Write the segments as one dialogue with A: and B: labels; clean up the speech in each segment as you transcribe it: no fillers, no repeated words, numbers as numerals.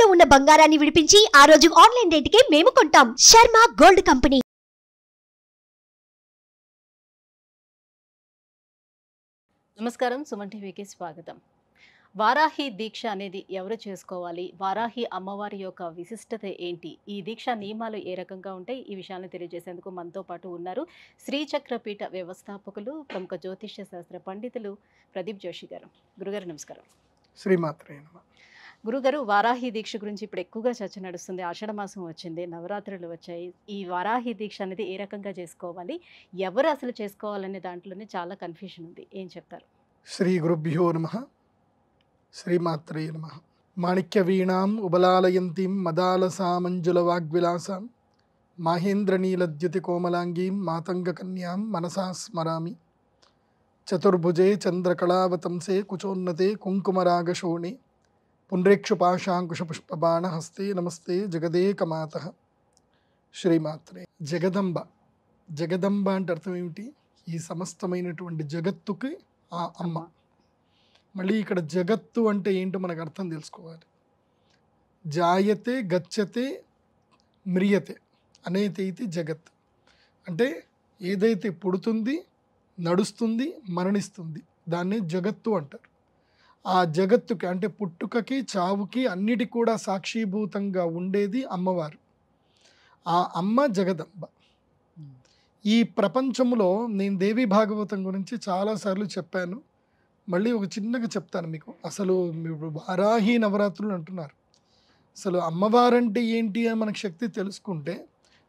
A: తాకట్టులో ఉన్న బంగారాన్ని విడిపించి ఆ రోజు ఆన్లైన్ రేటుకే మేము కొంటాం. Sharma gold company.
B: నమస్కారం, సుమన్ టీవీకి స్వాగతం. వారాహి దీక్ష అనేది ఎవరు చేసుకోవాలి? వారాహి అమ్మవారి యొక్క విశిష్టత ఏంటి? ఈ దీక్ష నియమాలు ఏ రకంగా ఉంటాయి? ఈ విషయాలను తెలియజేసేందుకు మనతో పాటు ఉన్నారు శ్రీచక్రపీఠ వ్యవస్థాపకులు, ప్రముఖ జ్యోతిష్య శాస్త్ర పండితులు ప్రదీప్ జోషి గారు. గురుగారు నమస్కారం.
C: శ్రీమాత్రే నమః.
B: గురుగారు, వారాహి దీక్ష గురించి ఇప్పుడు ఎక్కువగా చర్చ నడుస్తుంది. ఆషాఢ మాసం వచ్చింది, నవరాత్రులు వచ్చాయి. ఈ వారాహి దీక్ష అనేది ఏ రకంగా చేసుకోవాలి, ఎవరు అసలు చేసుకోవాలనే దాంట్లోనే చాలా కన్ఫ్యూషన్ ఉంది. ఏం చెప్తారు?
C: శ్రీ గురుభ్యో నమః. శ్రీమాత్రే నమః. మాణిక్య వీణాం ఉబలాలయంతీం మదాలసామంజుల వాగ్విలాసాం మాహేంద్రనీలద్యుతి కోమలాంగీం మాతంగ కన్యాం మనసా స్మరామి. చతుర్భుజే చంద్రకళావతంసే కుచోన్నతే కుంకుమరాగశోణే పుండ్రేక్షుపాశాంకుశపుష్పబాణ హస్తే నమస్తే జగదేకమాతః. శ్రీమాత్రే. జగదంబ. జగదంబ అంటే అర్థం ఏమిటి? ఈ సమస్తమైనటువంటి జగత్తుకి ఆ అమ్మ. మళ్ళీ ఇక్కడ జగత్తు అంటే ఏంటో మనకు అర్థం తెలుసుకోవాలి. జాయతే గచ్చతే మ్రియతే అనేతే ఇది జగత్. అంటే ఏదైతే పుడుతుంది, నడుస్తుంది, మరణిస్తుంది దాన్ని జగత్తు అంటారు. ఆ జగత్తుకి అంటే పుట్టుకకి, చావుకి అన్నిటి కూడా సాక్షిభూతంగా ఉండేది అమ్మవారు. ఆ అమ్మ జగదంబ. ఈ ప్రపంచంలో నేను దేవి భాగవతం గురించి చాలాసార్లు చెప్పాను. మళ్ళీ ఒక చిన్నగా చెప్తాను మీకు. అసలు మీరు వారాహి నవరాత్రులు అంటున్నారు. అసలు అమ్మవారంటే ఏంటి అని మనకు శక్తి తెలుసుకుంటే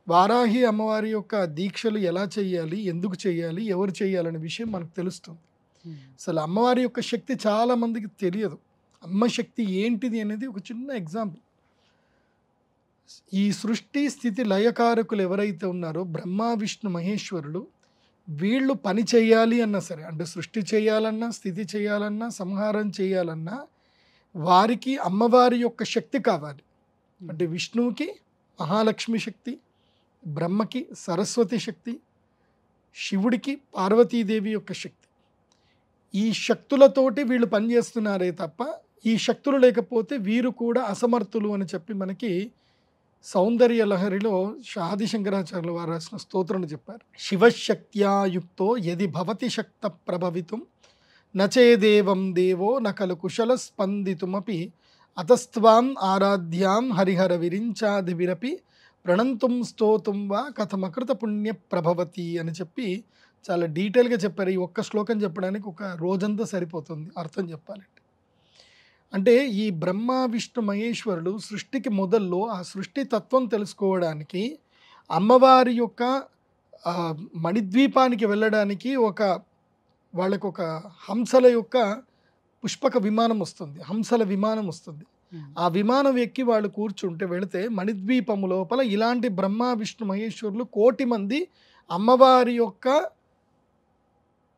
C: వారాహి అమ్మవారి యొక్క దీక్షలు ఎలా చేయాలి, ఎందుకు చేయాలి, ఎవరు చేయాలనే విషయం మనకు తెలుస్తుంది. అసలు అమ్మవారి యొక్క శక్తి చాలామందికి తెలియదు. అమ్మ శక్తి ఏంటిది అనేది ఒక చిన్న ఎగ్జాంపుల్. ఈ సృష్టి స్థితి లయకారకులు ఎవరైతే ఉన్నారో బ్రహ్మ విష్ణు మహేశ్వరులు, వీళ్ళు పని చేయాలి అన్నా సరే, అంటే సృష్టి చేయాలన్నా, స్థితి చేయాలన్నా, సంహారం చేయాలన్నా వారికి అమ్మవారి యొక్క శక్తి కావాలి. అంటే విష్ణువుకి మహాలక్ష్మి శక్తి, బ్రహ్మకి సరస్వతి శక్తి, శివుడికి పార్వతీదేవి యొక్క శక్తి. ఈ శక్తులతోటి వీళ్ళు పనిచేస్తున్నారే తప్ప ఈ శక్తులు లేకపోతే వీరు కూడా అసమర్థులు అని చెప్పి మనకి సౌందర్య లహరిలో ఆది శంకరాచార్యుల వారు రాసిన స్తోత్రాలు చెప్పారు. శివశక్త్యాయుక్తో యది భవతి శక్త ప్రభవితుం నచేదేవం దేవో నకలు కుశల స్పందితుమపి అతస్త్వాం ఆరాధ్యాం హరిహర విరించాదివిరపి ప్రణంతుం స్తోతుం వా కథమకృత పుణ్య ప్రభవతి అని చెప్పి చాలా డీటెయిల్గా చెప్పారు. ఈ ఒక్క శ్లోకం చెప్పడానికి ఒక రోజంతా సరిపోతుంది అర్థం చెప్పాలంటే. అంటే ఈ బ్రహ్మ విష్ణు మహేశ్వరుడు సృష్టికి మొదల్లో ఆ సృష్టి తత్వం తెలుసుకోవడానికి అమ్మవారి యొక్క మణిద్వీపానికి వెళ్ళడానికి వాళ్ళకు ఒక హంసల యొక్క పుష్పక విమానం వస్తుంది, హంసల విమానం వస్తుంది. ఆ విమానం ఎక్కి వాళ్ళు కూర్చుంటే వెళితే మణిద్వీపము లోపల ఇలాంటి బ్రహ్మ విష్ణు మహేశ్వరులు 1,000,000 మంది అమ్మవారి యొక్క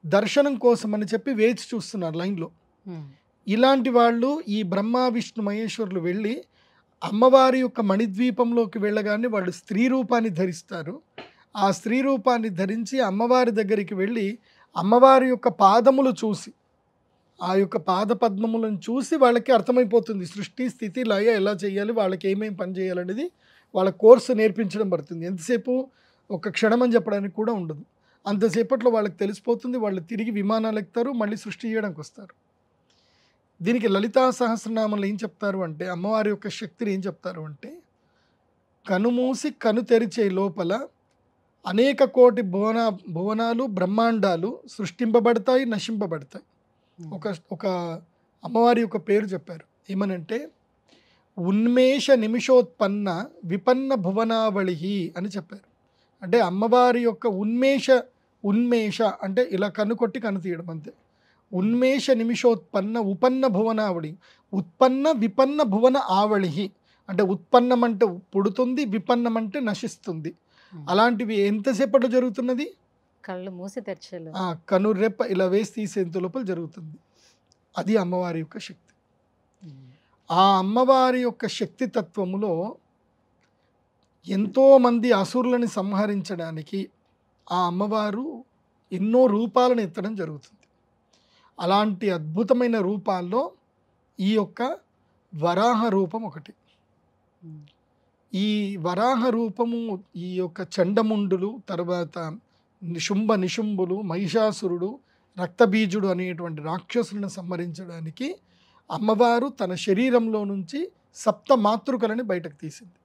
C: దర్శనం కోసం అని చెప్పి వేచి చూస్తున్నారు లైన్లో. ఇలాంటి వాళ్ళు ఈ బ్రహ్మ విష్ణు మహేశ్వరులు వెళ్ళి అమ్మవారి యొక్క మణిద్వీపంలోకి వెళ్ళగానే వాళ్ళు స్త్రీ రూపాన్ని ధరిస్తారు. ఆ స్త్రీ రూపాన్ని ధరించి అమ్మవారి దగ్గరికి వెళ్ళి అమ్మవారి యొక్క పాదములు చూసి, ఆ యొక్క పాద పద్మములను చూసి వాళ్ళకి అర్థమైపోతుంది సృష్టి స్థితి లయ ఎలా చేయాలి, వాళ్ళకి ఏమేమి పని చేయాలనేది వాళ్ళ కోర్సు నేర్పించడం పడుతుంది. ఎంతసేపు ఒక క్షణం అని చెప్పడానికి కూడా ఉండదు. అంతసేపట్లో వాళ్ళకి తెలిసిపోతుంది. వాళ్ళు తిరిగి విమానాలు ఎక్కుతారు, మళ్ళీ సృష్టి చేయడానికి వస్తారు. దీనికి లలితా సహస్రనామంలో ఏం చెప్తారు అంటే, అమ్మవారి యొక్క శక్తిని ఏం చెప్తారు అంటే, కనుమూసి కను తెరిచే లోపల అనేక కోటి భువనాలు బ్రహ్మాండాలు సృష్టింపబడతాయి, నశింపబడతాయి. ఒక అమ్మవారి యొక్క పేరు చెప్పారు. ఏమనంటే ఉన్మేష నిమిషోత్పన్న విపన్న భువనావళి అని చెప్పారు. అంటే అమ్మవారి యొక్క ఉన్మేష అంటే ఇలా కన్ను కొట్టి కన్ను తీయడం అంతే. ఉన్మేష నిమిషోత్పన్న ఉపన్న భువనావళి, ఉత్పన్న విపన్న భువన ఆవళి. అంటే ఉత్పన్నం అంటే పుడుతుంది, విపన్నం అంటే నశిస్తుంది. అలాంటివి ఎంతసేపట్లో జరుగుతున్నది?
B: కళ్ళు మూసి తెరచలు,
C: కను రెప్ప ఇలా వేసి తీసేంత లోపల జరుగుతుంది. అది అమ్మవారి యొక్క శక్తి. ఆ అమ్మవారి యొక్క శక్తి తత్వములో ఎంతోమంది అసురులను సంహరించడానికి ఆ అమ్మవారు ఎన్నో రూపాలను ఎత్తడం జరుగుతుంది. అలాంటి అద్భుతమైన రూపాల్లో ఈ యొక్క వరాహ రూపం ఒకటి. ఈ వరాహ రూపము ఈ యొక్క చండముండులు, తర్వాత నిశుంభులు, మహిషాసురుడు, రక్తబీజుడు అనేటువంటి రాక్షసులను సంహరించడానికి అమ్మవారు తన శరీరంలో నుంచి సప్త మాతృకలని బయటకు తీసింది.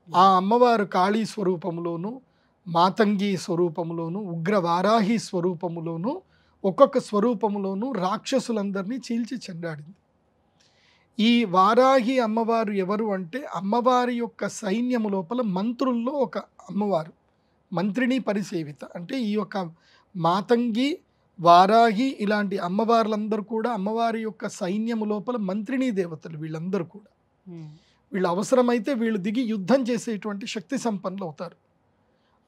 C: ఆ అమ్మవారు కాళీ స్వరూపంలోను, మాతంగి స్వరూపంలోను, ఉగ్రవారాహి స్వరూపములోను, ఒక్కొక్క స్వరూపములోను రాక్షసులందరినీ చీల్చి చెండాడింది. ఈ వారాహి అమ్మవారు ఎవరు అంటే అమ్మవారి యొక్క సైన్యము లోపల మంత్రుల్లో ఒక అమ్మవారు, మంత్రిని పరిసేవిత. అంటే ఈ యొక్క మాతంగి, వారాహి ఇలాంటి అమ్మవార్లందరూ కూడా అమ్మవారి యొక్క సైన్యము లోపల మంత్రిని దేవతలు. వీళ్ళందరూ కూడా వీళ్ళు అవసరమైతే వీళ్ళు దిగి యుద్ధం చేసేటువంటి శక్తి సంపన్నులు అవుతారు.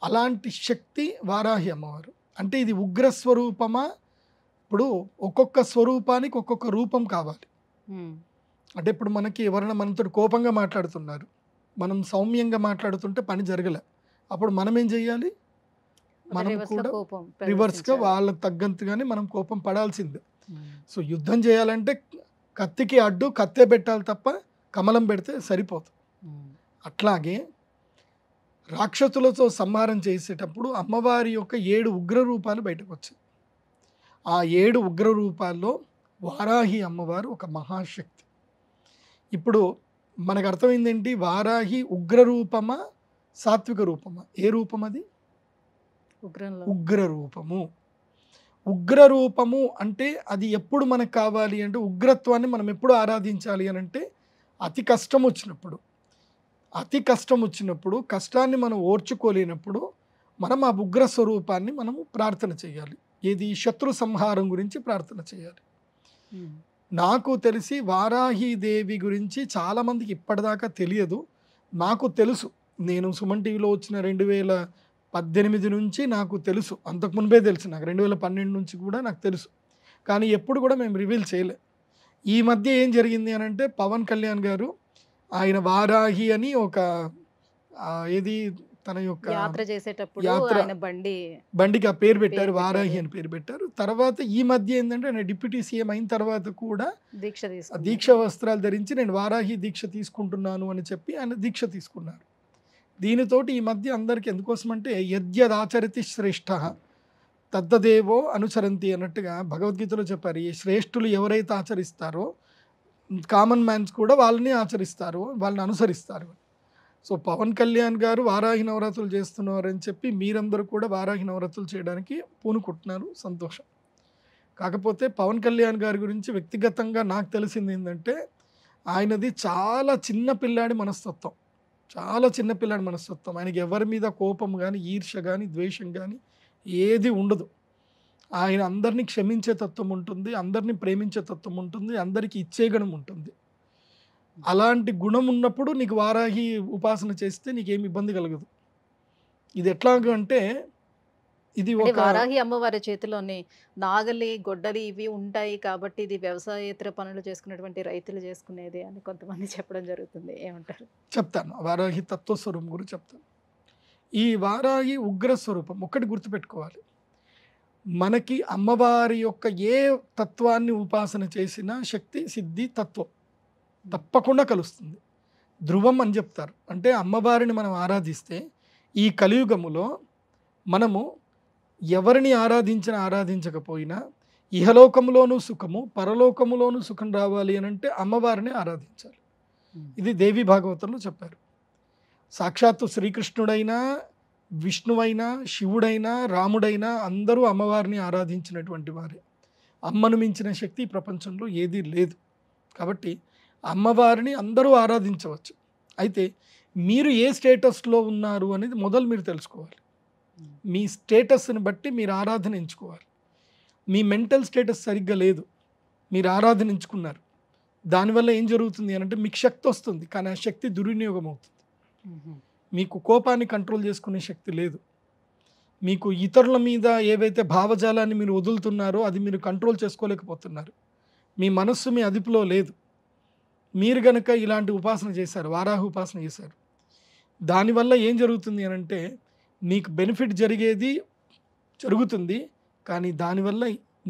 C: అలాంటి శక్తి వారాహి అమ్మవారు. అంటే ఇది ఉగ్రస్వరూపమా? ఇప్పుడు ఒక్కొక్క స్వరూపానికి ఒక్కొక్క రూపం కావాలి. అంటే ఇప్పుడు మనకి ఎవరైనా మనతో కోపంగా మాట్లాడుతున్నారు, మనం సౌమ్యంగా మాట్లాడుతుంటే పని జరగలే, అప్పుడు మనం ఏం చెయ్యాలి? మనం కూడా రివర్స్గా వాళ్ళకి తగ్గంతగానే మనం కోపం పడాల్సిందే. సో యుద్ధం చేయాలంటే కత్తికి అడ్డు కత్తే పెట్టాలి తప్ప కమలం పెడితే సరిపోతుంది. అట్లాగే రాక్షసులతో సంహారం చేసేటప్పుడు అమ్మవారి యొక్క 7 ఉగ్ర రూపాలు బయటకు వచ్చాయి. ఆ 7 ఉగ్ర రూపాల్లో వారాహి అమ్మవారు ఒక మహాశక్తి. ఇప్పుడు మనకు అర్థమైంది ఏంటి? వారాహి ఉగ్ర రూపమా సాత్విక రూపమా? ఏ రూపం అది? ఉగ్ర రూపము. ఉగ్ర రూపము అంటే అది ఎప్పుడు మనకు కావాలి అంటే, ఉగ్రత్వాన్ని మనం ఎప్పుడు ఆరాధించాలి అని అంటే అతి కష్టం వచ్చినప్పుడు. అతి కష్టం వచ్చినప్పుడు, కష్టాన్ని మనం ఓర్చుకోలేనప్పుడు మనం ఆ ఉగ్ర స్వరూపాన్ని మనము ప్రార్థన చేయాలి. ఏది? శత్రు సంహారం గురించి ప్రార్థన చేయాలి. నాకు తెలిసి వారాహీదేవి గురించి చాలామందికి ఇప్పటిదాకా తెలియదు. నాకు తెలుసు, నేను సుమన్ టీవీలో వచ్చిన 2018 నుంచి నాకు తెలుసు. అంతకుముందే తెలుసు నాకు, 2012 నుంచి కూడా నాకు తెలుసు. కానీ ఎప్పుడు కూడా మేము రివీల్ చేయలే. ఈ మధ్య ఏం జరిగింది అని అంటే, పవన్ కళ్యాణ్ గారు ఆయన వారాహి అని ఒక ఏది తన యొక్క
B: యాత్ర చేసేటప్పుడు ఆయన
C: బండికి ఆ పేరు పెట్టారు, వారాహి అని పేరు పెట్టారు. తర్వాత ఈ మధ్య ఏంటంటే ఆయన డిప్యూటీ సీఎం అయిన తర్వాత కూడా దీక్ష వస్త్రాలు ధరించి నేను వారాహి దీక్ష తీసుకుంటున్నాను అని చెప్పి ఆయన దీక్ష తీసుకున్నారు. దీనితోటి ఈ మధ్య అందరికీ ఎందుకోసమంటే యద్యదాచరతి శ్రేష్ఠ తద్దదేవో అనుసరంతి అన్నట్టుగా భగవద్గీతలో చెప్పారు. ఈ శ్రేష్ఠులు ఎవరైతే ఆచరిస్తారో కామన్ మ్యాన్స్ కూడా వాళ్ళని ఆచరిస్తారు, వాళ్ళని అనుసరిస్తారు. సో పవన్ కళ్యాణ్ గారు వారాహి నవరాత్రులు చేస్తున్నారని చెప్పి మీరందరూ కూడా వారాహి నవరాత్రులు చేయడానికి పూనుకుంటున్నారు, సంతోషం. కాకపోతే పవన్ కళ్యాణ్ గారి గురించి వ్యక్తిగతంగా నాకు తెలిసింది ఏంటంటే, ఆయనది చాలా చిన్న పిల్లాడి మనస్తత్వం, చాలా చిన్న పిల్లాడి మనస్తత్వం. ఆయనకి ఎవరి మీద కోపం కానీ, ఈర్ష్య కానీ, ద్వేషం కానీ ఏది ఉండదు. ఆయన అందరినీ క్షమించే తత్వం ఉంటుంది, అందరినీ ప్రేమించే తత్వం ఉంటుంది, అందరికీ ఇచ్చే గుణం ఉంటుంది. అలాంటి గుణం ఉన్నప్పుడు నీకు వారాహి ఉపాసన చేస్తే నీకేమి ఇబ్బంది కలగదు. ఇది ఎట్లాగంటే ఇది ఒక
B: వారాహి అమ్మవారి చేతిలోనే నాగలి, గొడ్డలి ఇవి ఉంటాయి కాబట్టి ఇది వ్యవసాయేతర పనులు చేసుకున్నటువంటి రైతులు చేసుకునేది అని కొంతమంది చెప్పడం జరుగుతుంది. ఏమంటారు?
C: చెప్తాను, వారాహి తత్వస్వరూపం గురించి చెప్తాను. ఈ వారాహి ఉగ్రస్వరూపం ఒక్కటి గుర్తుపెట్టుకోవాలి. మనకి అమ్మవారి యొక్క ఏ తత్వాన్ని ఉపాసన చేసినా శక్తి, సిద్ధి, తత్వం తప్పకుండా కలుస్తుంది. ధ్రువం అని చెప్తారు. అంటే అమ్మవారిని మనం ఆరాధిస్తే ఈ కలియుగములో మనము ఎవరిని ఆరాధించినా ఆరాధించకపోయినా ఇహలోకంలోనూ సుఖము, పరలోకములోనూ సుఖం రావాలి అని అంటే అమ్మవారిని ఆరాధించాలి. ఇది దేవి భాగవతంలో చెప్పారు. సాక్షాత్తు శ్రీకృష్ణుడైనా, విష్ణువైనా, శివుడైనా, రాముడైనా అందరూ అమ్మవారిని ఆరాధించినటువంటి వారే. అమ్మను మించిన శక్తి ప్రపంచంలో ఏదీ లేదు. కాబట్టి అమ్మవారిని అందరూ ఆరాధించవచ్చు. అయితే మీరు ఏ స్టేటస్లో ఉన్నారు అనేది మొదలు మీరు తెలుసుకోవాలి. మీ స్టేటస్ని బట్టి మీరు ఆరాధన ఎంచుకోవాలి. మీ మెంటల్ స్టేటస్ సరిగ్గా లేదు, మీరు ఆరాధన ఎంచుకున్నారు, దానివల్ల ఏం జరుగుతుంది అని అంటే మీకు శక్తి వస్తుంది, కానీ ఆ శక్తి దుర్వినియోగం అవుతుంది. మీకు కోపాన్ని కంట్రోల్ చేసుకునే శక్తి లేదు. మీకు ఇతరుల మీద ఏవైతే భావజాలాన్ని మీరు వదులుతున్నారో అది మీరు కంట్రోల్ చేసుకోలేకపోతున్నారు. మీ మనస్సు మీ అదుపులో లేదు. మీరు గనక ఇలాంటి ఉపాసన చేశారు, వారాహి ఉపాసన చేశారు, దానివల్ల ఏం జరుగుతుంది అని అంటే మీకు బెనిఫిట్ జరుగుతుంది, కానీ దానివల్ల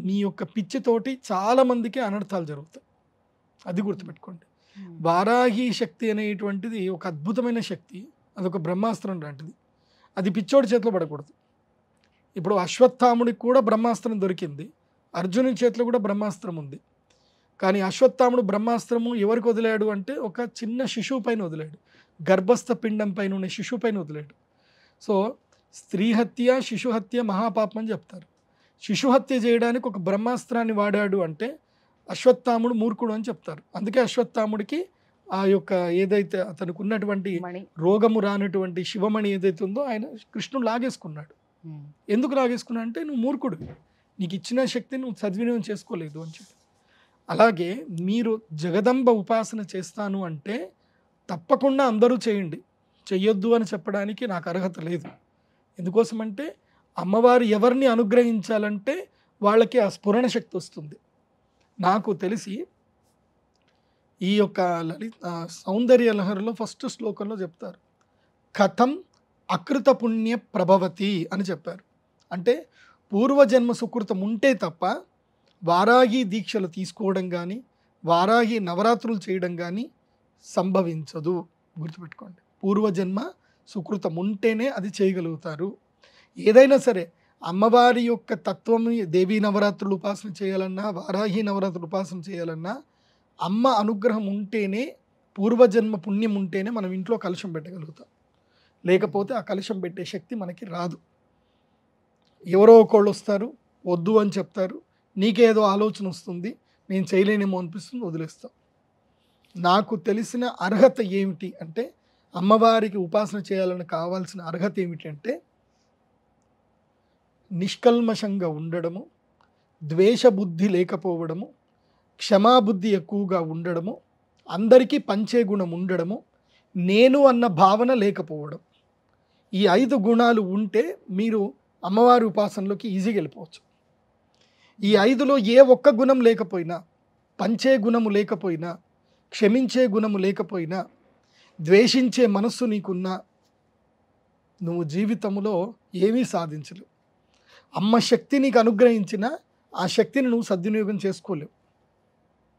C: మీ యొక్క పిచ్చితోటి చాలామందికి అనర్థాలు జరుగుతాయి. అది గుర్తుపెట్టుకోండి. వారాహి శక్తి అనేటువంటిది ఒక అద్భుతమైన శక్తి, అదొక బ్రహ్మాస్త్రం లాంటిది. అది పిచ్చోడి చేతిలో పడకూడదు. ఇప్పుడు అశ్వత్థాముడికి కూడా బ్రహ్మాస్త్రం దొరికింది, అర్జునుని చేతిలో కూడా బ్రహ్మాస్త్రం ఉంది. కానీ అశ్వత్థాముడు బ్రహ్మాస్త్రము ఎవరికి వదిలాడు అంటే ఒక చిన్న శిశువు పైన వదిలాడు, గర్భస్థ పిండం పైన ఉన్న శిశువు పైన వదిలాడు. సో స్త్రీ హత్య శిశు హత్య మహాపాపం అని చెప్తారు. శిశు హత్య చేయడానికి ఒక బ్రహ్మాస్త్రాన్ని వాడాడు అంటే అశ్వత్థాముడు మూర్ఖుడు అని చెప్తారు. అందుకే అశ్వత్థాముడికి ఆ యొక్క ఏదైతే అతనికి ఉన్నటువంటి రోగము రానటువంటి శివమణి ఏదైతే ఉందో ఆయన కృష్ణుడు లాగేసుకున్నాడు. ఎందుకు లాగేసుకున్నా అంటే నువ్వు మూర్ఖుడు, నీకు ఇచ్చిన శక్తిని నువ్వు సద్వినియోగం చేసుకోలేదు అని చెప్పి. అలాగే మీరు జగదంబ ఉపాసన చేస్తాను అంటే తప్పకుండా అందరూ చేయండి, చెయ్యొద్దు అని చెప్పడానికి నాకు అర్హత లేదు. ఎందుకోసమంటే అమ్మవారు ఎవరిని అనుగ్రహించాలంటే వాళ్ళకి ఆ స్ఫురణ శక్తి వస్తుంది. నాకు తెలిసి ఈ యొక్క సౌందర్య లహరిలో ఫస్ట్ శ్లోకంలో చెప్తారు, కథం అకృత పుణ్య ప్రభవతి అని చెప్పారు. అంటే పూర్వజన్మ సుకృతం ఉంటే తప్ప వారాహి దీక్షలు తీసుకోవడం కానీ వారాహి నవరాత్రులు చేయడం కానీ సంభవించదు. గుర్తుపెట్టుకోండి, పూర్వజన్మ సుకృతం ఉంటేనే అది చేయగలుగుతారు. ఏదైనా సరే అమ్మవారి యొక్క తత్వం, దేవీ నవరాత్రులు ఉపాసన చేయాలన్నా వారాహి నవరాత్రులు ఉపాసన చేయాలన్నా అమ్మ అనుగ్రహం ఉంటేనే, పూర్వజన్మ పుణ్యం ఉంటేనే మనం ఇంట్లో కలశం పెట్టగలుగుతాం. లేకపోతే ఆ కలశం పెట్టే శక్తి మనకి రాదు. ఎవరో ఒకళ్ళు వస్తారు, వద్దు అని చెప్తారు, నీకేదో ఆలోచన వస్తుంది, నేను చేయలేనేమో అనిపిస్తుంది, వదిలేస్తాం. నాకు తెలిసిన అర్హత ఏమిటి అంటే, అమ్మవారికి ఉపాసన చేయాలని కావాల్సిన అర్హత ఏమిటి అంటే నిష్కల్మషంగా ఉండడము, ద్వేషబుద్ధి లేకపోవడము, క్షమాబుద్ధి ఎక్కువగా ఉండడము, అందరికీ పంచే గుణం ఉండడము, నేను అన్న భావన లేకపోవడం. ఈ 5 గుణాలు ఉంటే మీరు అమ్మవారి ఉపాసనలోకి ఈజీగా వెళ్ళిపోవచ్చు. ఈ 5లో ఏ ఒక్క గుణం లేకపోయినా, పంచే గుణము లేకపోయినా, క్షమించే గుణము లేకపోయినా, ద్వేషించే మనస్సు నీకున్నా నువ్వు జీవితంలో ఏమీ సాధించలేవు. అమ్మ శక్తి నీకు అనుగ్రహించిన ఆ శక్తిని నువ్వు సద్వినియోగం చేసుకోలేవు,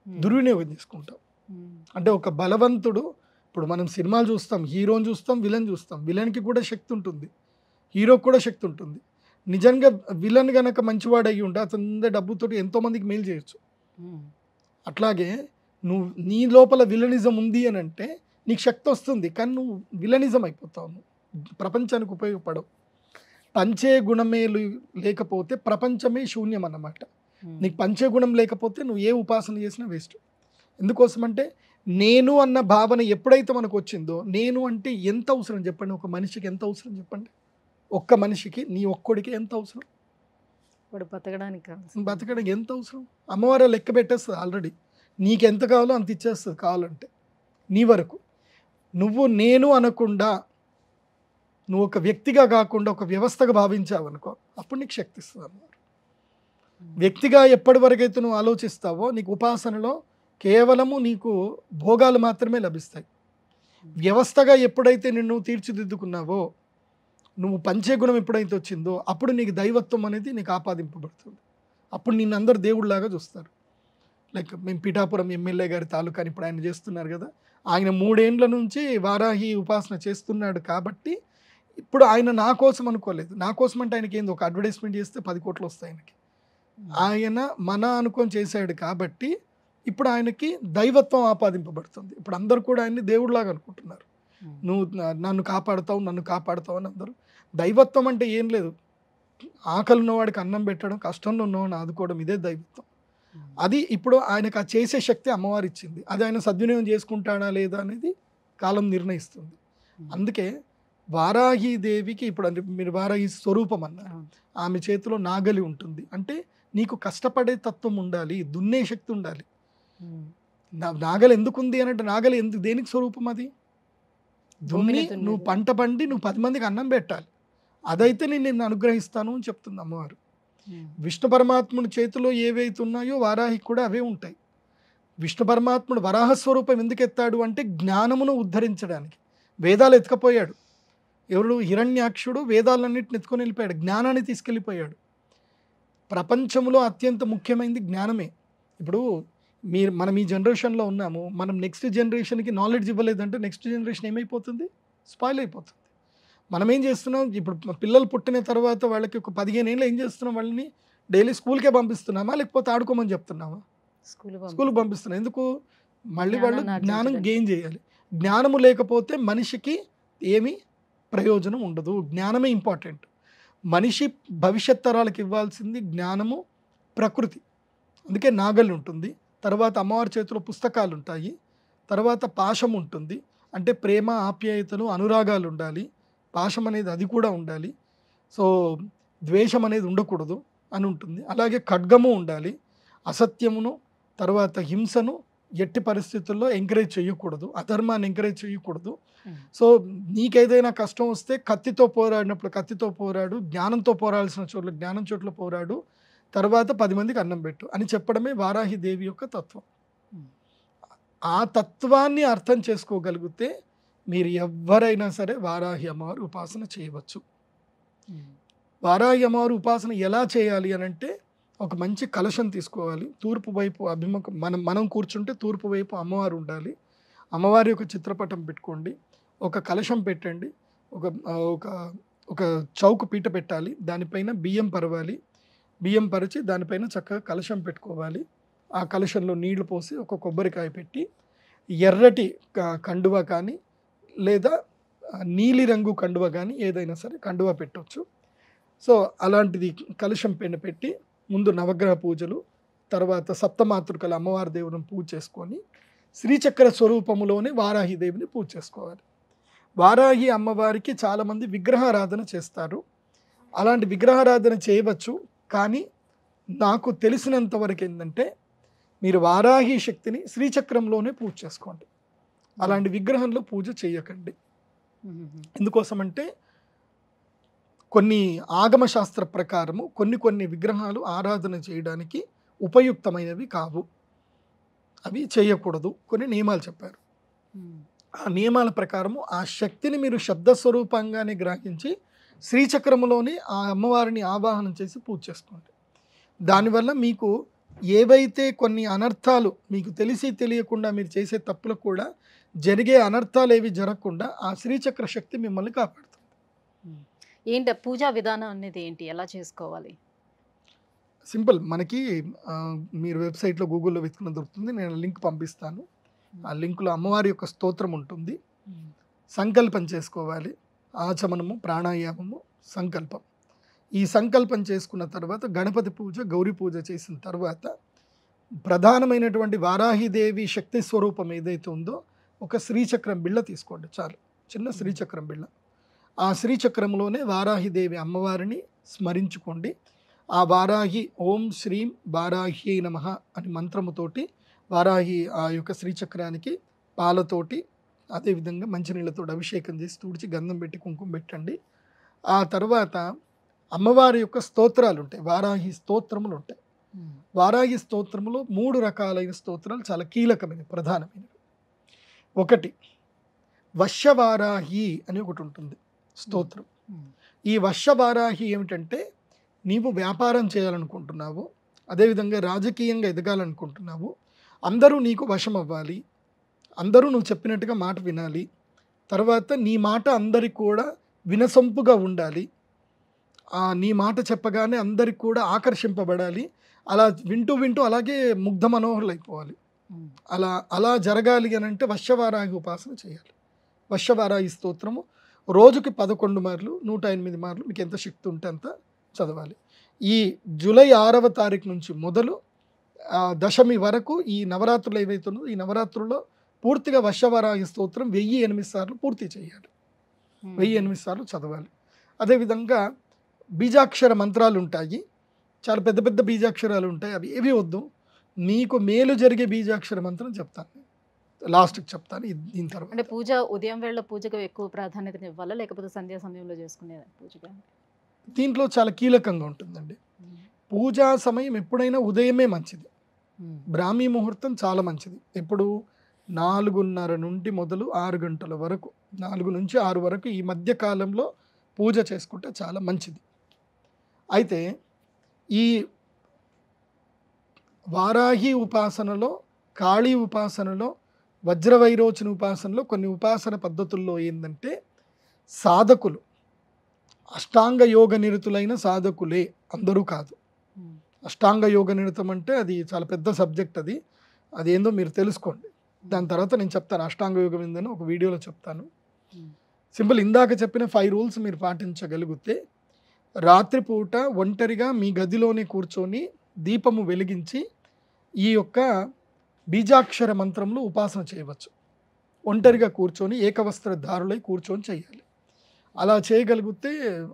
C: దుర్వినియోగం చేసుకుంటావు. అంటే ఒక బలవంతుడు, ఇప్పుడు మనం సినిమాలు చూస్తాం, హీరోని చూస్తాం, విలన్ చూస్తాం. విలన్కి కూడా శక్తి ఉంటుంది, హీరోకి కూడా శక్తి ఉంటుంది. నిజంగా విలన్ కనుక మంచివాడు అయ్యి ఉంటే అతని డబ్బుతో ఎంతోమందికి మేలు చేయొచ్చు. అట్లాగే నువ్వు నీ లోపల విలనిజం ఉంది అని అంటే నీకు శక్తి వస్తుంది, కానీ నువ్వు విలనిజం అయిపోతావు, నువ్వు ప్రపంచానికి ఉపయోగపడవు. పంచే గుణమే లేకపోతే ప్రపంచమే శూన్యం అన్నమాట. నీకు పంచే గుణం లేకపోతే నువ్వు ఏ ఉపాసన చేసినా వేస్ట్. ఎందుకోసమంటే నేను అన్న భావన ఎప్పుడైతే మనకు వచ్చిందో, నేను అంటే ఎంత అవసరం చెప్పండి, ఒక మనిషికి ఎంత అవసరం చెప్పండి, ఒక్క మనిషికి నీ ఒక్కడికి ఎంత అవసరం, బతకడానికి ఎంత అవసరం. అమ్మవారు లెక్క పెట్టేస్తుంది ఆల్రెడీ, నీకు ఎంత కావాలో అంత ఇచ్చేస్తుంది కావాలంటే నీ వరకు. నువ్వు నేను అనకుండా, నువ్వు ఒక వ్యక్తిగా కాకుండా ఒక వ్యవస్థగా భావించావు అనుకో, అప్పుడు నీకు శక్తి ఇస్తుంది అమ్మవారు. వ్యక్తిగా ఎప్పటి వరకైతే నువ్వు ఆలోచిస్తావో నీకు ఉపాసనలో కేవలము నీకు భోగాలు మాత్రమే లభిస్తాయి. వ్యవస్థగా ఎప్పుడైతే నిన్ను తీర్చిదిద్దుకున్నావో, నువ్వు పంచేగుణం ఎప్పుడైతే వచ్చిందో అప్పుడు నీకు దైవత్వం అనేది నీకు ఆపాదింపబడుతుంది. అప్పుడు నిన్ను అందరు దేవుడిలాగా చూస్తారు. లైక్ మేము పిఠాపురం ఎమ్మెల్యే గారి తాలూకాని ఇప్పుడు ఆయన చేస్తున్నారు కదా, ఆయన 3 ఏండ్ల నుంచి వారాహి ఉపాసన చేస్తున్నాడు కాబట్టి ఇప్పుడు ఆయన నా కోసం అనుకోలేదు. నా కోసం అంటే ఆయనకి ఏంది, ఒక అడ్వర్టైజ్మెంట్ చేస్తే 10 కోట్లు వస్తాయి ఆయనకి. ఆయన మన అనుకొని చేశాడు కాబట్టి ఇప్పుడు ఆయనకి దైవత్వం ఆపాదింపబడుతుంది. ఇప్పుడు అందరు కూడా ఆయన్ని దేవుడిలాగా అనుకుంటున్నారు. నువ్వు నన్ను కాపాడుతావు అని అందరూ. దైవత్వం అంటే ఏం లేదు, ఆకలి ఉన్నవాడికి అన్నం పెట్టడం, కష్టంలో ఉన్నవాడిని ఆదుకోవడం, ఇదే దైవత్వం. అది ఇప్పుడు ఆయనకు ఆ చేసే శక్తి అమ్మవారు ఇచ్చింది. అది ఆయన సద్వినియోగం చేసుకుంటాడా లేదా అనేది కాలం నిర్ణయిస్తుంది. అందుకే వారాహి దేవికి ఇప్పుడు అంటే మీరు వారాహి స్వరూపం అన్నారు, ఆమె చేతిలో నాగలి ఉంటుంది. అంటే నీకు కష్టపడే తత్వం ఉండాలి, దున్నే శక్తి ఉండాలి. నాగలి ఎందుకు ఉంది అని అంటే, నాగలి ఎందుకు, దేనికి స్వరూపం అది? దున్ని నువ్వు పంట పండి నువ్వు 10 మందికి అన్నం పెట్టాలి. అదైతే నేను నిన్ను అనుగ్రహిస్తాను అని చెప్తుంది అమ్మవారు. విష్ణు పరమాత్ముడి చేతిలో ఏవైతే ఉన్నాయో వారాహికి కూడా అవే ఉంటాయి. విష్ణు పరమాత్ముడు వరాహస్వరూపం ఎందుకు ఎత్తాడు అంటే జ్ఞానమును ఉద్ధరించడానికి. వేదాలు ఎత్తుకపోయాడు ఎవరు, హిరణ్యాక్షుడు వేదాలన్నిటిని ఎత్తుకొని వెళ్ళిపోయాడు, జ్ఞానాన్ని తీసుకెళ్ళిపోయాడు. ప్రపంచంలో అత్యంత ముఖ్యమైనది జ్ఞానమే. ఇప్పుడు మనం ఈ జనరేషన్లో ఉన్నాము, మనం నెక్స్ట్ జనరేషన్కి నాలెడ్జ్ ఇవ్వలేదంటే నెక్స్ట్ జనరేషన్ ఏమైపోతుంది, స్పాయిల్ అయిపోతుంది. మనం ఏం చేస్తున్నాం, ఇప్పుడు పిల్లలు పుట్టిన తర్వాత వాళ్ళకి ఒక 15 ఏళ్ళు ఏం చేస్తున్నాం, వాళ్ళని డైలీ స్కూల్కే పంపిస్తున్నామా లేకపోతే ఆడుకోమని చెప్తున్నామా? స్కూల్కి పంపిస్తున్నాం. ఎందుకు? మళ్ళీ వాళ్ళు జ్ఞానం గెయిన్ చేయాలి. జ్ఞానము లేకపోతే మనిషికి ఏమీ ప్రయోజనం ఉండదు. జ్ఞానమే ఇంపార్టెంట్. మనిషి భవిష్యత్ తరాలకు ఇవ్వాల్సింది జ్ఞానము, ప్రకృతి. అందుకే నాగలి ఉంటుంది, తర్వాత అమ్మవారి చేతిలో పుస్తకాలు ఉంటాయి, తర్వాత పాశం ఉంటుంది, అంటే ప్రేమ, ఆప్యాయతలు, అనురాగాలు ఉండాలి. పాశం అనేది అది కూడా ఉండాలి. సో ద్వేషం అనేది ఉండకూడదు అని ఉంటుంది. అలాగే ఖడ్గము ఉండాలి. అసత్యమును, తర్వాత హింసను ఎట్టి పరిస్థితుల్లో ఎంకరేజ్ చేయకూడదు, అధర్మాన్ని ఎంకరేజ్ చేయకూడదు. సో నీకేదైనా కష్టం వస్తే కత్తితో పోరాడినప్పుడు కత్తితో పోరాడు, జ్ఞానంతో పోరాడాల్సిన చోట్ల జ్ఞానం చోట్ల పోరాడు, తర్వాత 10 మందికి అన్నం పెట్టు అని చెప్పడమే వారాహి దేవి యొక్క తత్వం. ఆ తత్వాన్ని అర్థం చేసుకోగలిగితే మీరు ఎవరైనా సరే వారాహి అమ్మవారి ఉపాసన చేయవచ్చు. వారాహి అమ్మవారి ఉపాసన ఎలా చేయాలి అని అంటే, ఒక మంచి కలశం తీసుకోవాలి, తూర్పు వైపు అభిముఖం, మనం కూర్చుంటే తూర్పు వైపు అమ్మవారు ఉండాలి. అమ్మవారి యొక్క చిత్రపటం పెట్టుకోండి, ఒక కలశం పెట్టండి, ఒక చౌకు పీట పెట్టాలి, దానిపైన బియ్యం పరవాలి, బియ్యం పరిచి దానిపైన చక్కగా కలశం పెట్టుకోవాలి. ఆ కలశంలో నీళ్లు పోసి ఒక కొబ్బరికాయ పెట్టి ఎర్రటి కండువ కానీ లేదా నీలి రంగు కండువ కానీ ఏదైనా సరే కండువ పెట్టవచ్చు. సో అలాంటిది కలశం పైన పెట్టి ముందు నవగ్రహ పూజలు, తర్వాత సప్తమాతృకల అమ్మవారి దేవుని పూజ చేసుకొని శ్రీచక్ర స్వరూపములోనే వారాహి దేవిని పూజ చేసుకోవాలి. వారాహి అమ్మవారికి చాలామంది విగ్రహారాధన చేస్తారు. అలాంటి విగ్రహారాధన చేయవచ్చు, కానీ నాకు తెలిసినంత వరకు ఏంటంటే మీరు వారాహి శక్తిని శ్రీచక్రంలోనే పూజ చేసుకోండి. అలాంటి విగ్రహంలో పూజ చేయకండి. ఎందుకోసమంటే కొన్ని ఆగమ శాస్త్ర ప్రకారము కొన్ని విగ్రహాలు ఆరాధన చేయడానికి ఉపయుక్తమైనవి కావు, అవి చేయకూడదు. కొన్ని నియమాలు చెప్పారు. ఆ నియమాల ప్రకారము ఆ శక్తిని మీరు శబ్దస్వరూపంగానే గ్రహించి శ్రీచక్రములోని ఆ అమ్మవారిని ఆవాహనం చేసి పూజ చేసుకోండి. దానివల్ల మీకు ఏవైతే కొన్ని అనర్థాలు మీకు తెలిసి తెలియకుండా మీరు చేసే తప్పులకు కూడా జరిగే అనర్థాలు ఏవి జరగకుండా ఆ శ్రీచక్ర శక్తి మిమ్మల్ని కాపాడుతుంది.
B: ఏంటి పూజా విధానం అనేది ఏంటి, ఎలా చేసుకోవాలి?
C: సింపుల్, మనకి మీరు వెబ్సైట్లో గూగుల్లో వెతుకున్న దొరుకుతుంది, నేను లింక్ పంపిస్తాను. ఆ లింకులో అమ్మవారి యొక్క స్తోత్రం ఉంటుంది. సంకల్పం చేసుకోవాలి, ఆచమనము, ప్రాణాయామము, సంకల్పం. ఈ సంకల్పం చేసుకున్న తర్వాత గణపతి పూజ, గౌరీ పూజ చేసిన తర్వాత ప్రధానమైనటువంటి వారాహిదేవి శక్తి స్వరూపం ఏదైతే ఉందో ఒక శ్రీచక్రం బిళ్ళ తీసుకోండి, చాలు, చిన్న శ్రీచక్రం బిళ్ళ. ఆ శ్రీచక్రంలోనే వారాహిదేవి అమ్మవారిని స్మరించుకోండి. ఆ వారాహి ఓం శ్రీం వారాహి నమః అని మంత్రముతోటి వారాహి ఆ యొక్క శ్రీచక్రానికి పాలతోటి అదేవిధంగా మంచినీళ్ళతో అభిషేకం చేసి తుడిచి గంధం పెట్టి కుంకుమ పెట్టండి. ఆ తర్వాత అమ్మవారి యొక్క స్తోత్రాలు ఉంటాయి, వారాహి స్తోత్రములు ఉంటాయి. వారాహి స్తోత్రములో 3 రకాలైన స్తోత్రాలు చాలా కీలకమైనవి, ప్రధానమైనవి. ఒకటి వశ్యవారాహి అని ఒకటి ఉంటుంది స్తోత్రం. ఈ వశ్యవారాహి ఏమిటంటే, నీవు వ్యాపారం చేయాలనుకుంటున్నావు, అదేవిధంగా రాజకీయంగా ఎదగాలనుకుంటున్నావు, అందరూ నీకు వశం అవ్వాలి, అందరూ నువ్వు చెప్పినట్టుగా మాట వినాలి, తర్వాత నీ మాట అందరికి కూడా వినసొంపుగా ఉండాలి, నీ మాట చెప్పగానే అందరికి కూడా ఆకర్షింపబడాలి, అలా వింటూ వింటూ అలాగే ముగ్ధ మనోహరులు అయిపోవాలి. అలా జరగాలి అని అంటే వశ్యవారాహి ఉపాసన చేయాలి. వశ్యవారాహి స్తోత్రము రోజుకి 11 మార్లు 108 మార్లు మీకు ఎంత శక్తి ఉంటే అంత చదవాలి. ఈ జూలై 6వ తారీఖు నుంచి మొదలు దశమి వరకు ఈ నవరాత్రులు ఏవైతే ఉన్నదో ఈ నవరాత్రుల్లో పూర్తిగా వశ్యవారాహి స్తోత్రం 1008 సార్లు పూర్తి చేయాలి, 1008 సార్లు చదవాలి. అదేవిధంగా బీజాక్షర మంత్రాలు ఉంటాయి, చాలా పెద్ద పెద్ద బీజాక్షరాలు ఉంటాయి, అవి ఏవి వద్దు, నీకు మేలు జరిగే బీజాక్షర మంత్రం చెప్తాను, లాస్ట్కి చెప్తాను దీని తర్వాత.
B: అంటే పూజ ఉదయం వేళ పూజకు ఎక్కువ ప్రాధాన్యత ఇవ్వాలా లేకపోతే సంధ్యా సమయంలో చేసుకునే పూజగా?
C: దీంట్లో చాలా కీలకంగా ఉంటుందండి. పూజా సమయం ఎప్పుడైనా ఉదయమే మంచిది, బ్రాహ్మీ ముహూర్తం చాలా మంచిది. ఎప్పుడు 4:30 నుండి మొదలు 6 గంటల వరకు, 4 నుంచి 6 వరకు ఈ మధ్య కాలంలో పూజ చేసుకుంటే చాలా మంచిది. అయితే ఈ వారాహి ఉపాసనలో కాళీ ఉపాసనలో, వజ్రవైరోచన ఉపాసనలో, కొన్ని ఉపాసన పద్ధతుల్లో ఏంటంటే సాధకులు అష్టాంగ యోగ నిరతులైన సాధకులే, అందరూ కాదు. అష్టాంగ యోగ నిరతం అంటే అది చాలా పెద్ద సబ్జెక్ట్, అది ఏందో మీరు తెలుసుకోండి. దాని తర్వాత నేను చెప్తాను అష్టాంగ యోగం ఏందని ఒక వీడియోలో చెప్తాను. సింపుల్, ఇందాక చెప్పిన 5 రూల్స్ మీరు పాటించగలిగితే రాత్రిపూట ఒంటరిగా మీ గదిలోనే కూర్చొని దీపము వెలిగించి ఈ యొక్క బీజాక్షర మంత్రంలో ఉపాసన చేయవచ్చు. ఒంటరిగా కూర్చొని ఏకవస్త్ర ధారులై కూర్చొని చేయాలి. అలా చేయగలిగితే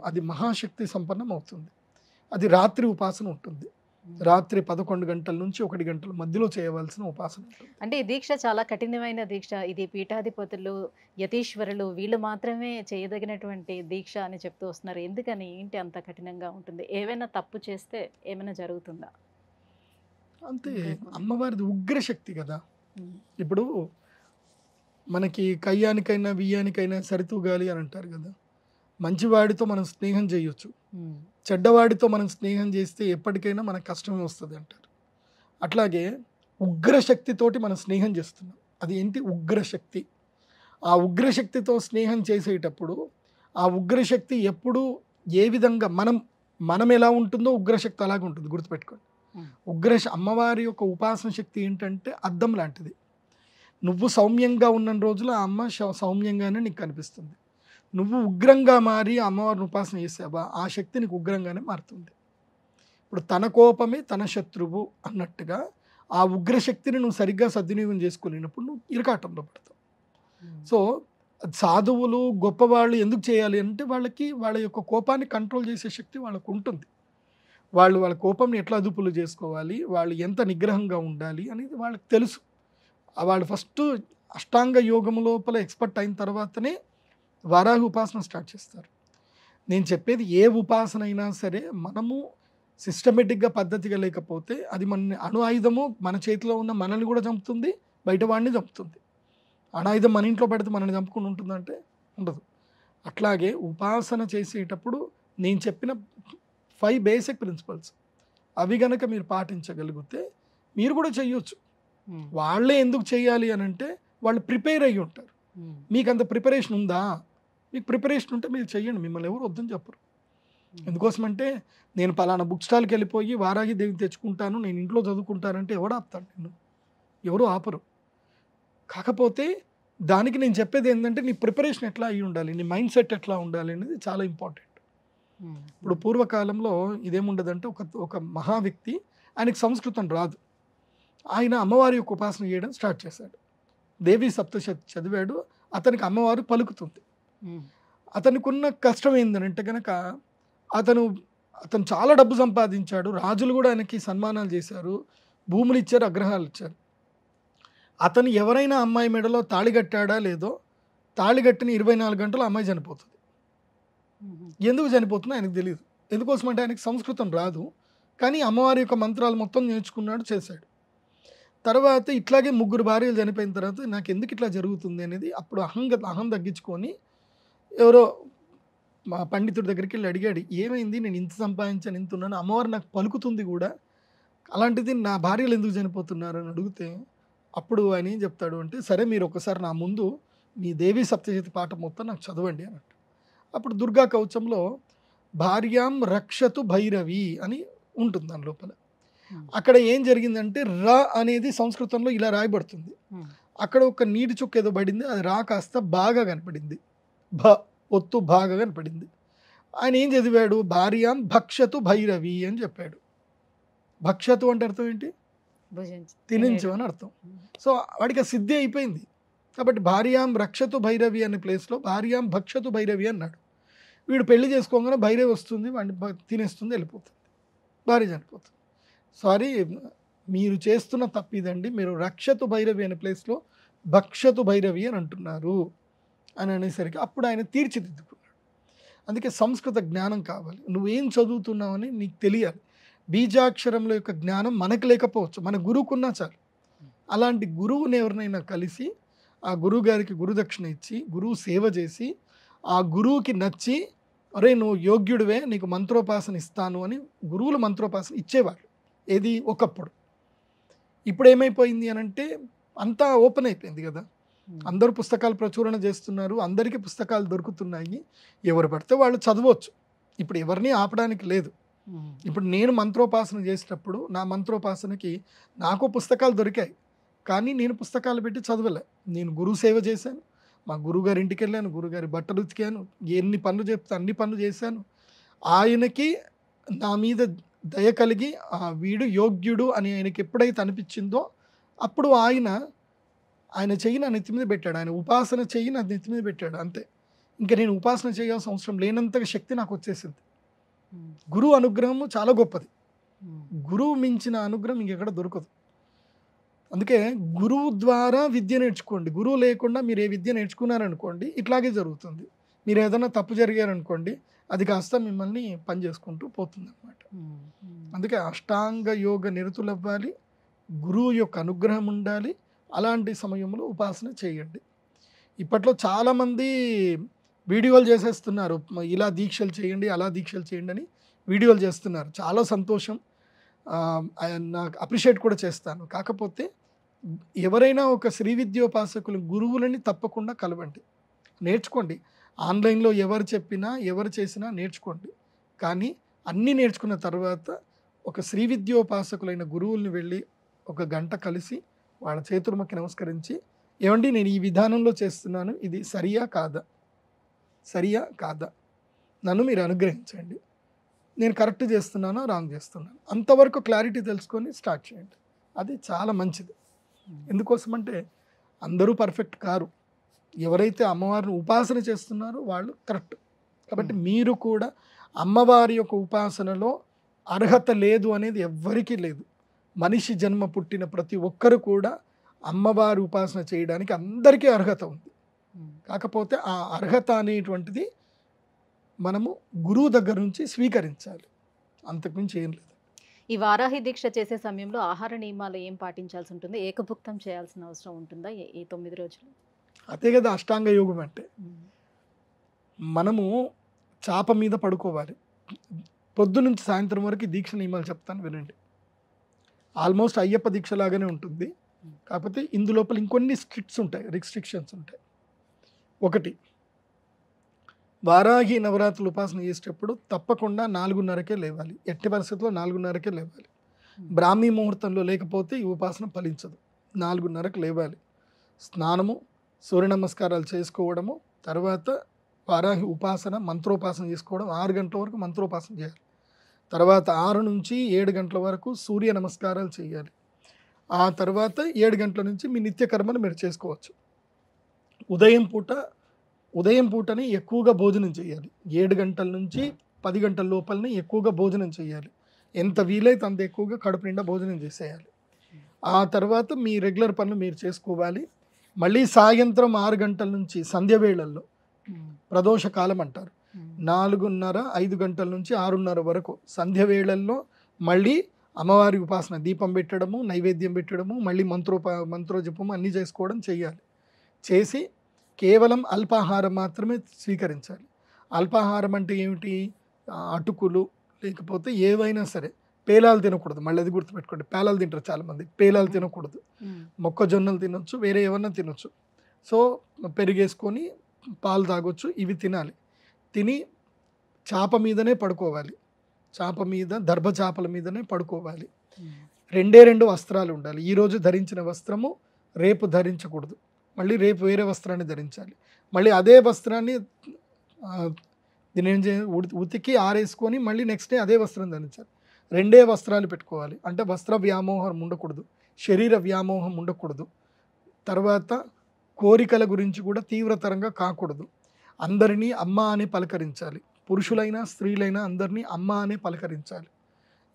C: అది మహాశక్తి సంపన్నం అవుతుంది. అది రాత్రి ఉపాసన ఉంటుంది. రాత్రి 11 గంటల నుంచి 1 గంటల మధ్యలో చేయవలసిన ఉపాసన ఉంటుంది.
B: అంటే ఈ దీక్ష చాలా కఠినమైన దీక్ష. ఇది పీఠాధిపతులు, యతీశ్వరులు వీళ్ళు మాత్రమే చేయదగినటువంటి దీక్ష అని చెప్తూ వస్తున్నారు. ఎందుకని, ఏంటి అంత కఠినంగా ఉంటుంది? ఏవైనా తప్పు చేస్తే ఏమైనా జరుగుతుందా?
C: అంతే, అమ్మవారిది ఉగ్రశక్తి కదా. ఇప్పుడు మనకి కయ్యానికైనా బియ్యానికైనా సరితూగాలి అని అంటారు కదా. మంచివాడితో మనం స్నేహం చేయొచ్చు, చెడ్డవాడితో మనం స్నేహం చేస్తే ఎప్పటికైనా మనకు కష్టమే వస్తుంది అంటారు. అట్లాగే ఉగ్రశక్తితోటి మనం స్నేహం చేస్తున్నాం. అది ఏంటి? ఉగ్రశక్తి. ఆ ఉగ్రశక్తితో స్నేహం చేసేటప్పుడు ఆ ఉగ్రశక్తి ఎప్పుడు ఏ విధంగా మనం ఎలా ఉంటుందో ఉగ్రశక్తి అలాగే ఉంటుంది, గుర్తుపెట్టుకోండి. అమ్మవారి యొక్క ఉపాసన శక్తి ఏంటంటే అద్దం లాంటిది. నువ్వు సౌమ్యంగా ఉన్న రోజులు ఆ అమ్మ సౌమ్యంగానే నీకు కనిపిస్తుంది. నువ్వు ఉగ్రంగా మారి అమ్మవారిని ఉపాసన చేసావా, ఆ శక్తి నీకు ఉగ్రంగానే మారుతుంది. ఇప్పుడు తన కోపమే తన శత్రువు అన్నట్టుగా ఆ ఉగ్రశక్తిని నువ్వు సరిగ్గా సద్వినియోగం చేసుకునేటప్పుడు నువ్వు ఇరకాటంలో పడతావు. సో సాధువులు గొప్పవాళ్ళు ఎందుకు చేయాలి అంటే వాళ్ళ యొక్క కోపాన్ని కంట్రోల్ చేసే శక్తి వాళ్ళకు ఉంటుంది. వాళ్ళ కోపంని ఎట్లా అదుపులు చేసుకోవాలి, వాళ్ళు ఎంత నిగ్రహంగా ఉండాలి అనేది వాళ్ళకి తెలుసు. వాళ్ళు ఫస్ట్ అష్టాంగ యోగం లోపల ఎక్స్పర్ట్ అయిన తర్వాతనే వారాహి ఉపాసన స్టార్ట్ చేస్తారు. నేను చెప్పేది ఏ ఉపాసన అయినా సరే మనము సిస్టమేటిక్గా పద్ధతిగా లేకపోతే అది మన అణు ఆయుధము మన చేతిలో ఉన్న మనల్ని కూడా చంపుతుంది, బయట వాడిని చంపుతుంది. అణాయుధం మన ఇంట్లో పడితే మనల్ని చంపుకుని ఉంటుందంటే ఉండదు. అట్లాగే ఉపాసన చేసేటప్పుడు నేను చెప్పిన 5 బేసిక్ ప్రిన్సిపల్స్ అవి గనక మీరు పాటించగలిగితే మీరు కూడా చెయ్యొచ్చు. వాళ్ళే ఎందుకు చేయాలి అని అంటే వాళ్ళు ప్రిపేర్ అయ్యి ఉంటారు. మీకు అంత ప్రిపరేషన్ ఉందా? మీకు ప్రిపరేషన్ ఉంటే మీరు చెయ్యండి, మిమ్మల్ని ఎవరు వద్దని చెప్పరు. ఎందుకోసమంటే నేను పలానా బుక్ స్టాల్కి వెళ్ళిపోయి వారాహి దేవి తెచ్చుకుంటాను, నేను ఇంట్లో చదువుకుంటానంటే ఎవడు ఆపుతాడు? నిన్ను ఎవరు ఆపరు. కాకపోతే దానికి నేను చెప్పేది ఏంటంటే నీ ప్రిపరేషన్ ఎట్లా అయ్యి ఉండాలి, నీ మైండ్ సెట్ ఎట్లా ఉండాలి అనేది చాలా ఇంపార్టెంట్. ఇప్పుడు పూర్వకాలంలో ఇదేముండదంటే ఒక మహా వ్యక్తి, ఆయనకి సంస్కృతం రాదు, ఆయన అమ్మవారి యొక్క ఉపాసన చేయడం స్టార్ట్ చేశాడు. దేవి సప్తశతి చదివాడు, అతనికి అమ్మవారు పలుకుతుంది. అతనికి ఉన్న కష్టం ఏంటంటే కనుక అతను చాలా డబ్బు సంపాదించాడు, రాజులు కూడా ఆయనకి సన్మానాలు చేశారు, భూములు ఇచ్చారు, అగ్రహాలు ఇచ్చారు. అతను ఎవరైనా అమ్మాయి మెడలో తాళి కట్టాడా లేదో, తాళి కట్టిన 24 గంటలు అమ్మాయి చనిపోతుంది. ఎందుకు చనిపోతుందో ఆయనకు తెలియదు. ఎందుకోసం అంటే ఆయనకి సంస్కృతం రాదు, కానీ అమ్మవారి యొక్క మంత్రాలు మొత్తం నేర్చుకున్నాడు, చేశాడు. తర్వాత ఇట్లాగే 3 భార్యలు చనిపోయిన తర్వాత నాకు ఎందుకు ఇట్లా జరుగుతుంది అనేది అప్పుడు అహం తగ్గించుకొని ఎవరో మా పండితుడి దగ్గరికి వెళ్ళి అడిగాడు, ఏమైంది, నేను ఇంత సంపాదించాను, ఇంత ఉన్నాను, అమ్మవారు నాకు పలుకుతుంది కూడా, అలాంటిది నా భార్యలు ఎందుకు చనిపోతున్నారు అని అడిగితే అప్పుడు ఆయన ఏం చెప్తాడు అంటే, సరే మీరు ఒకసారి నా ముందు మీ దేవి సప్తశతి పాఠం మొత్తం నాకు చదవండి అన్నట్టు. అప్పుడు దుర్గా కవచంలో భార్యాం రక్షతు భైరవి అని ఉంటుంది దాని లోపల. అక్కడ ఏం జరిగిందంటే రా అనేది సంస్కృతంలో ఇలా రాయబడుతుంది, అక్కడ ఒక నీటి చుక్క ఏదో పడింది, అది రా కాస్త బాగా కనపడింది, ఒత్తు బాగా కనపడింది. ఆయన ఏం చదివాడు, భార్యాం భక్షతు భైరవి అని చెప్పాడు. భక్షతు అంటే అర్థం ఏంటి? తినించు అని అర్థం. సో వాడికి ఆ సిద్ధి అయిపోయింది. కాబట్టి భార్యాం రక్షతు భైరవి అనే ప్లేస్లో భార్యాం భక్షతు భైరవి అన్నాడు. వీడు పెళ్లి చేసుకోగానే భైరవి వస్తుంది, వాడిని తినేస్తుంది, వెళ్ళిపోతుంది, భార్య చనిపోతుంది. సారీ, మీరు చేస్తున్న తప్పు ఇదండి, మీరు రక్షతు భైరవి అనే ప్లేస్లో భక్షతు భైరవి అని అంటున్నారు అని అనేసరికి అప్పుడు ఆయన తీర్చిదిద్దుకున్నాడు. అందుకే సంస్కృత జ్ఞానం కావాలి, నువ్వేం చదువుతున్నావని నీకు తెలియాలి. బీజాక్షరంలో యొక్క జ్ఞానం మనకు లేకపోవచ్చు, మన గురువుకున్నా చాలు. అలాంటి గురువుని ఎవరినైనా కలిసి ఆ గురువు గారికి గురుదక్షిణ ఇచ్చి గురువు సేవ చేసి ఆ గురువుకి నచ్చి, అరే నువ్వు యోగ్యుడివే, నీకు మంత్రోపాసన ఇస్తాను అని గురువులు మంత్రోపాసన ఇచ్చేవాళ్ళు. ఏది ఒకప్పుడు. ఇప్పుడు ఏమైపోయింది అని అంటే అంతా ఓపెన్ అయిపోయింది కదా, అందరూ పుస్తకాలు ప్రచురణ చేస్తున్నారు, అందరికీ పుస్తకాలు దొరుకుతున్నాయి, ఎవరు పడితే వాళ్ళు చదవచ్చు. ఇప్పుడు ఎవరిని ఆపడానికి లేదు. ఇప్పుడు నేను మంత్రోపాసన చేసేటప్పుడు నా మంత్రోపాసనకి నాకు పుస్తకాలు దొరికాయి, కానీ నేను పుస్తకాలు పెట్టి చదవలే. నేను గురువు సేవ చేశాను, మా గురువుగారి ఇంటికి వెళ్ళాను, గురువుగారి బట్టలు ఉతికాను, ఎన్ని పనులు చెప్తే అన్ని పనులు చేశాను. ఆయనకి నా మీద దయ కలిగి వీడు యోగ్యుడు అని ఆయనకి ఎప్పుడైతే అనిపించిందో అప్పుడు ఆయన చెయ్యి నా నెత్తి మీద పెట్టాడు, ఆయన ఉపాసన చెయ్యి నా నెత్తి మీద పెట్టాడు, అంతే. ఇంకా నేను ఉపాసన చేయాల్సిన అవసరం లేనంతగా శక్తి నాకు వచ్చేసింది. గురువు అనుగ్రహము చాలా గొప్పది. గురువు మించిన అనుగ్రహం ఇంకెక్కడ దొరకదు. అందుకే గురువు ద్వారా విద్య నేర్చుకోండి. గురువు లేకుండా మీరు ఏ విద్య నేర్చుకున్నారనుకోండి ఇట్లాగే జరుగుతుంది. మీరు ఏదైనా తప్పు జరిగారనుకోండి అది కాస్త మిమ్మల్ని పని చేసుకుంటూ పోతుంది అన్నమాట. అందుకే అష్టాంగ యోగ నిరతులు అవ్వాలి, గురువు యొక్క అనుగ్రహం ఉండాలి. అలాంటి సమయంలో ఉపాసన చేయండి. ఇప్పట్లో చాలామంది వీడియోలు చేసేస్తున్నారు, ఇలా దీక్షలు చేయండి అలా దీక్షలు చేయండి అని వీడియోలు చేస్తున్నారు. చాలా సంతోషం, నాకు అప్రిషియేట్ కూడా చేస్తాను. కాకపోతే ఎవరైనా ఒక శ్రీ విద్యోపాసకులు గురువులని తప్పకుండా కలవండి, నేర్చుకోండి. ఆన్లైన్లో ఎవరు చెప్పినా ఎవరు చేసినా నేర్చుకోండి. కానీ అన్నీ నేర్చుకున్న తర్వాత ఒక శ్రీ విద్యోపాసకులైన గురువుల్ని వెళ్ళి ఒక గంట కలిసి వాళ్ళ చేతులకి నమస్కరించి, ఏమండి నేను ఈ విధానంలో చేస్తున్నాను, ఇది సరియా కాదా, నన్ను మీరు అనుగ్రహించండి, నేను కరెక్ట్ చేస్తున్నానో రాంగ్ చేస్తున్నాను, అంతవరకు క్లారిటీ తెలుసుకొని స్టార్ట్ చేయండి. అది చాలా మంచిది. ఎందుకోసమంటే అందరూ పర్ఫెక్ట్ కారు, ఎవరైతే అమ్మవారిని ఉపాసన చేస్తున్నారో వాళ్ళు కరెక్ట్. కాబట్టి మీరు కూడా అమ్మవారి యొక్క ఉపాసనలో అర్హత లేదు అనేది ఎవ్వరికీ లేదు. మనిషి జన్మ పుట్టిన ప్రతి ఒక్కరు కూడా అమ్మవారి ఉపాసన చేయడానికి అందరికీ అర్హత ఉంది. కాకపోతే ఆ అర్హత అనేటువంటిది మనము గురువు దగ్గర నుంచి స్వీకరించాలి, అంతకుమించి ఏం లేదు.
B: ఈ వారాహి దీక్ష చేసే సమయంలో ఆహార నియమాలు ఏం పాటించాల్సి ఉంటుంది? ఏకభుక్తం చేయాల్సిన అవసరం ఉంటుందా ఈ 9 రోజులు?
C: అదే కదా అష్టాంగ యోగం అంటే. మనము చాప మీద పడుకోవాలి. పొద్దు నుంచి సాయంత్రం వరకు దీక్ష నియమాలు చెప్తాను వినండి. ఆల్మోస్ట్ అయ్యప్ప దీక్ష లాగానే ఉంటుంది, కాకపోతే ఇందులోపల ఇంకొన్ని రిస్ట్రిక్షన్స్ ఉంటాయి. ఒకటి, వారాహి నవరాత్రులు ఉపాసన చేసేటప్పుడు తప్పకుండా 4:30కే లేవాలి. ఎట్టి పరిస్థితుల్లో 4:30కే లేవాలి. బ్రాహ్మీ ముహూర్తంలో లేకపోతే ఈ ఉపాసన ఫలించదు. 4:30కు లేవాలి. స్నానము, సూర్య నమస్కారాలు చేసుకోవడము, తర్వాత వారాహి ఉపాసన మంత్రోపాసన చేసుకోవడం. 6 గంటల వరకు మంత్రోపాసన చేయాలి. తర్వాత 6 నుంచి 7 గంటల వరకు సూర్య నమస్కారాలు చేయాలి. ఆ తర్వాత 7 గంటల నుంచి మీ నిత్యకర్మను మీరు చేసుకోవచ్చు. ఉదయం పూటని ఎక్కువగా భోజనం చేయాలి. 7 గంటల నుంచి 10 గంటల లోపలనే ఎక్కువగా భోజనం చేయాలి. ఎంత వీలైతే అంత ఎక్కువగా కడుపు నిండా భోజనం చేసేయాలి. ఆ తర్వాత మీ రెగ్యులర్ పనులు మీరు చేసుకోవాలి. మళ్ళీ సాయంత్రం 6 గంటల నుంచి సంధ్య వేళల్లో, ప్రదోష కాలం అంటారు, 4:30, 5 గంటల నుంచి 6:30 వరకు సంధ్య వేళల్లో మళ్ళీ అమ్మవారి ఉపాసన, దీపం పెట్టడము, నైవేద్యం పెట్టడము, మళ్ళీ మంత్రోజపము అన్నీ చేసుకోవడం చేయాలి. చేసి కేవలం అల్పాహారం మాత్రమే స్వీకరించాలి. అల్పాహారం అంటే ఏమిటి? అటుకులు లేకపోతే ఏవైనా సరే. పేలాలు తినకూడదు, మళ్ళీ అది గుర్తుపెట్టుకోండి. పేలాలు తింటారు చాలామంది, పేలాలు తినకూడదు. మొక్కజొన్నలు తినొచ్చు, వేరే ఏమన్నా తినొచ్చు. సో పెరిగేసుకొని పాలు తాగొచ్చు, ఇవి తినాలి. తిని చాప మీదనే పడుకోవాలి. చాప మీద, దర్భ చాపల మీదనే పడుకోవాలి. 2 వస్త్రాలు ఉండాలి. ఈరోజు ధరించిన వస్త్రము రేపు ధరించకూడదు, మళ్ళీ రేపు వేరే వస్త్రాన్ని ధరించాలి. మళ్ళీ అదే వస్త్రాన్ని దీని ఏం ఉతికి ఆరేసుకొని మళ్ళీ నెక్స్ట్ డే అదే వస్త్రం ధరించాలి. 2 వస్త్రాలు పెట్టుకోవాలి. అంటే వస్త్ర వ్యామోహం ఉండకూడదు, శరీర వ్యామోహం ఉండకూడదు. తర్వాత కోరికల గురించి కూడా తీవ్రతరంగా కాకూడదు. అందరినీ అమ్మ అని పలకరించాలి. పురుషులైనా స్త్రీలైనా అందరినీ అమ్మ అని పలకరించాలి.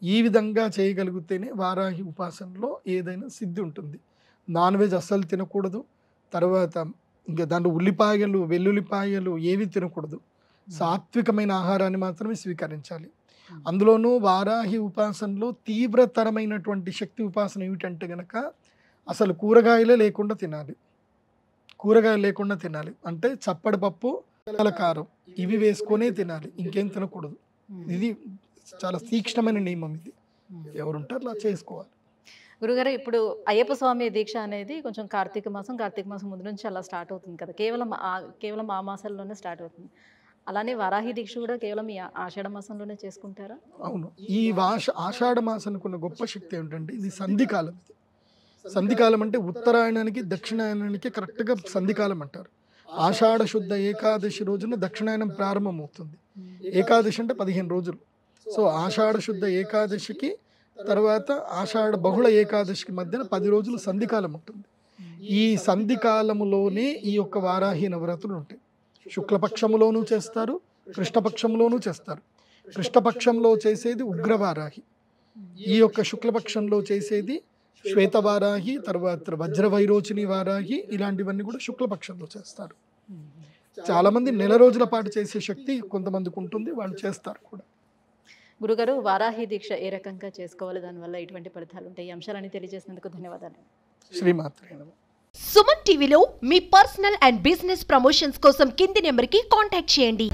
C: ఈ విధంగా చేయగలిగితేనే వారాహి ఉపాసనలో ఏదైనా సిద్ధి ఉంటుంది. నాన్ వెజ్ అస్సలు తినకూడదు. తర్వాత ఇంకా దాంట్లో ఉల్లిపాయలు, వెల్లుల్లిపాయలు ఏవి తినకూడదు. సాత్వికమైన ఆహారాన్ని మాత్రమే స్వీకరించాలి. అందులోనూ వారాహి ఉపాసనలో తీవ్రతరమైనటువంటి శక్తి ఉపాసన ఏమిటంటే గనక అసలు కూరగాయలే లేకుండా తినాలి. కూరగాయలు లేకుండా తినాలి అంటే చప్పడి పప్పు, కారం ఇవి వేసుకొనే తినాలి, ఇంకేం తినకూడదు. ఇది చాలా తీక్ష్ణమైన నియమం. ఇది ఎవరుంటారు అలా చేసుకోవాలి.
B: గురుగారు ఇప్పుడు అయ్యప్ప స్వామి దీక్ష అనేది కొంచెం కార్తీక మాసం ముందు నుంచి అలా స్టార్ట్ అవుతుంది కదా, కేవలం ఆ మాసాల్లోనే స్టార్ట్ అవుతుంది. అలానే వారాహి దీక్ష కూడా కేవలం ఈ ఆషాఢ మాసంలోనే చేసుకుంటారా?
C: అవును. ఈ ఆషాఢ మాసానికి ఉన్న గొప్ప శక్తి ఏమిటంటే ఇది సంధికాలం. సంధికాలం అంటే ఉత్తరాయణానికి దక్షిణాయనానికి కరెక్ట్గా సంధికాలం అంటారు. ఆషాఢ శుద్ధ ఏకాదశి రోజున దక్షిణాయనం ప్రారంభమవుతుంది. ఏకాదశి అంటే 15 రోజులు. సో ఆషాఢ శుద్ధ ఏకాదశికి తర్వాత ఆషాఢ బహుళ ఏకాదశికి మధ్యన 10 రోజులు సంధికాలం ఉంటుంది. ఈ సంధికాలములోనే ఈ యొక్క వారాహి నవరాత్రులు ఉంటాయి. శుక్లపక్షములోనూ చేస్తారు, కృష్ణపక్షంలోనూ చేస్తారు. కృష్ణపక్షంలో చేసేది ఉగ్రవారాహి, ఈ యొక్క శుక్లపక్షంలో చేసేది శ్వేతవారాహి, తర్వాత వజ్రవైరోచిని వారాహి, ఇలాంటివన్నీ కూడా శుక్లపక్షంలో చేస్తారు. చాలామంది నెల రోజుల పాటు చేసే శక్తి కొంతమందికి ఉంటుంది, వాళ్ళు చేస్తారు కూడా.
B: గురుగారు, వారాహి దీక్ష ఏ రకంగా చేసుకోవాలి, దానివల్ల ఎటువంటి ఫలితాలు ఉంటాయి, ఈ అంశాలని తెలియజేసినందుకు ధన్యవాదాలు.
C: శ్రీమాత్రే నమః.
A: సుమన్ టీవీలో మీ పర్సనల్ అండ్ బిజినెస్ ప్రమోషన్స్ కోసం కింది నెంబర్కి కాంటాక్ట్ చేయండి.